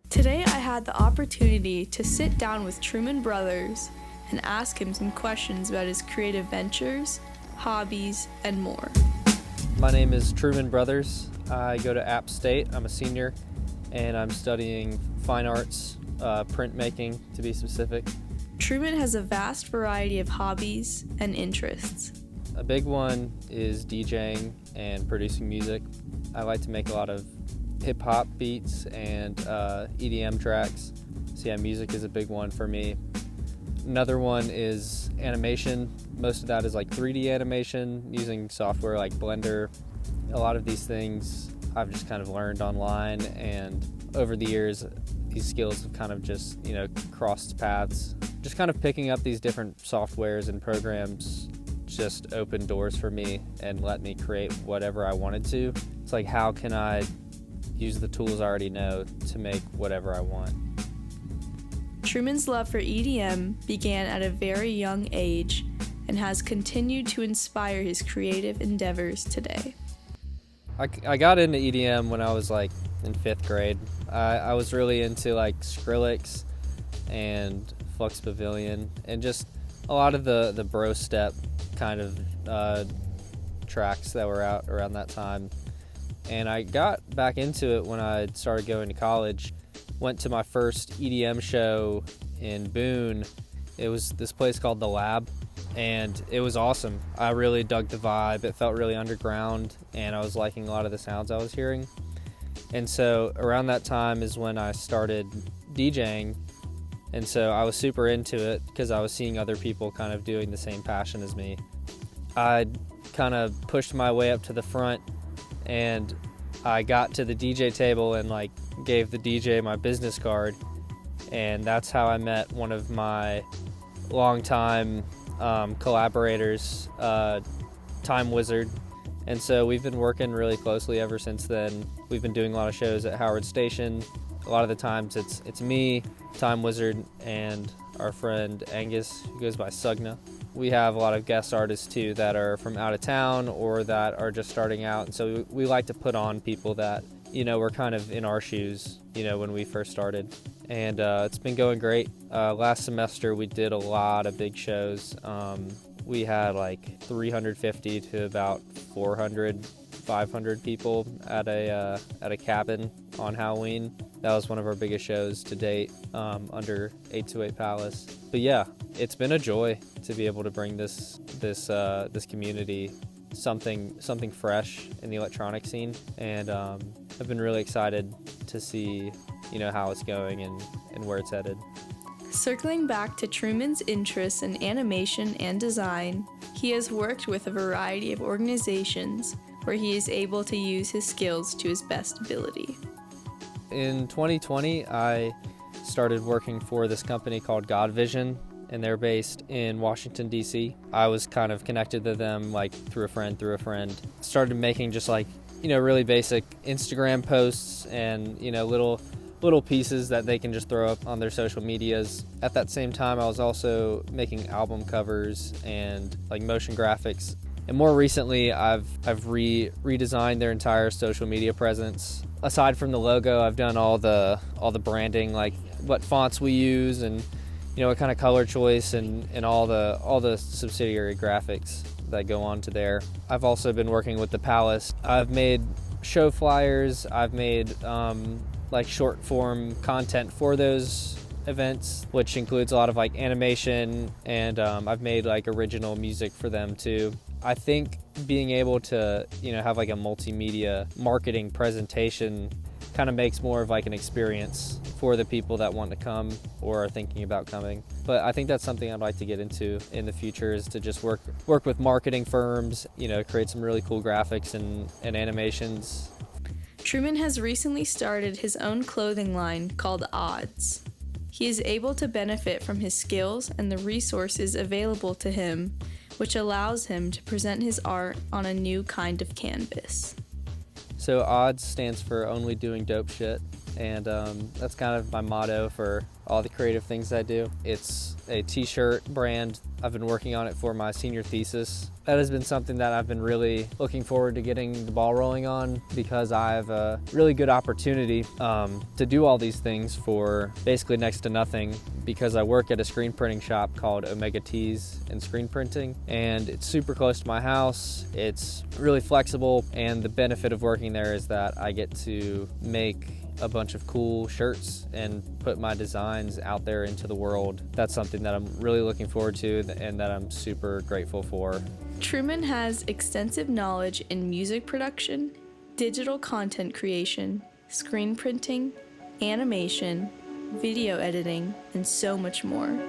Today I had the opportunity to sit down with Truman Brothers and ask him some questions about his creative ventures, hobbies, and more. My name is Truman Brothers. I go to App State. I'm a senior, and I'm studying fine arts, printmaking to be specific. Truman has a vast variety of hobbies and interests. A big one is DJing and producing music. I like to make a lot of hip-hop beats and EDM tracks. So yeah, music is a big one for me. Another one is animation. Most of that is like 3D animation using software like Blender. A lot of these things I've just kind of learned online, and over the years these skills have kind of just, crossed paths. Just kind of picking up these different softwares and programs just opened doors for me and let me create whatever I wanted to. It's like, how can I use the tools I already know to make whatever I want? Truman's love for EDM began at a very young age and has continued to inspire his creative endeavors today. I got into EDM when I was like in 5th grade. I was really into like Skrillex and Flux Pavilion and just a lot of the bro step kind of tracks that were out around that time. And I got back into it when I started going to college. Went to my first EDM show in Boone. It was this place called The Lab, and it was awesome. I really dug the vibe. It felt really underground, and I was liking a lot of the sounds I was hearing. And so around that time is when I started DJing, and so I was super into it because I was seeing other people kind of doing the same passion as me. I kind of pushed my way up to the front, and I got to the DJ table and gave the DJ my business card, and that's how I met one of my longtime collaborators, Time Wizard. And so we've been working really closely ever since then. We've been doing a lot of shows at Howard Station. A lot of the times it's me, Time Wizard, and our friend Angus, who goes by Sugna. We have a lot of guest artists too that are from out of town or that are just starting out, and so we like to put on people that were kind of in our shoes when we first started. And it's been going great. Last semester we did a lot of big shows. We had like 350 to about 400, 500 people at a cabin on Halloween. That was one of our biggest shows to date, under 828 Palace. But yeah, it's been a joy to be able to bring this community something fresh in the electronic scene, and I've been really excited to see how it's going and where it's headed. Circling back to Truman's interests in animation and design, he has worked with a variety of organizations where he is able to use his skills to his best ability. In 2020, I started working for this company called God Vision, and they're based in Washington, D.C. I was kind of connected to them through a friend. Started making just really basic Instagram posts and little pieces that they can just throw up on their social medias. At that same time, I was also making album covers and motion graphics. And more recently, I've redesigned their entire social media presence. Aside from the logo, I've done all the branding, what fonts we use and what kind of color choice and all the subsidiary graphics that go on to there. I've also been working with the Palace. I've made show flyers. I've made short form content for those events, which includes a lot of animation, and I've made original music for them too. I think being able to have a multimedia marketing presentation kind of makes more of an experience for the people that want to come or are thinking about coming. But I think that's something I'd like to get into in the future, is to just work with marketing firms, create some really cool graphics and animations. Truman has recently started his own clothing line called Odds. He is able to benefit from his skills and the resources available to him, which allows him to present his art on a new kind of canvas. So Odds stands for Only Doing Dope Shit, and that's kind of my motto for all the creative things I do. It's a t-shirt brand. I've been working on it for my senior thesis. That has been something that I've been really looking forward to getting the ball rolling on, because I have a really good opportunity to do all these things for basically next to nothing, because I work at a screen printing shop called Omega Tees and Screen Printing, and it's super close to my house. It's really flexible, and the benefit of working there is that I get to make a bunch of cool shirts and put my designs out there into the world. That's something that I'm really looking forward to and that I'm super grateful for. Truman has extensive knowledge in music production, digital content creation, screen printing, animation, video editing, and so much more.